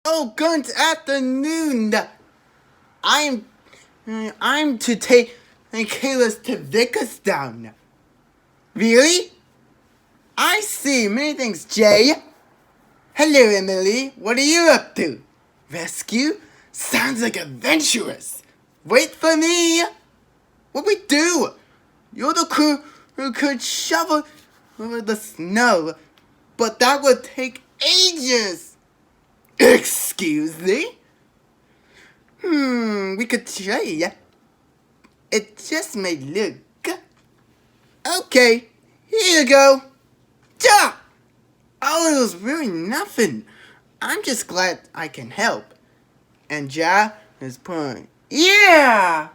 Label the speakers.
Speaker 1: Oh, good afternoon. I'm to take Kayla's to Vickerstown. Really? I see. Many thanks, Jay. Hello, Emily. What are you up to? Rescue? Sounds like adventurous. Wait for me. What we do? You're the crew who could shovel over the snow, but that would take ages. Excuse me? We could try. It just may look. Okay, here you go. Ja! Oh, it was really nothing. I'm just glad I can help. And Ja is pulling. Yeah!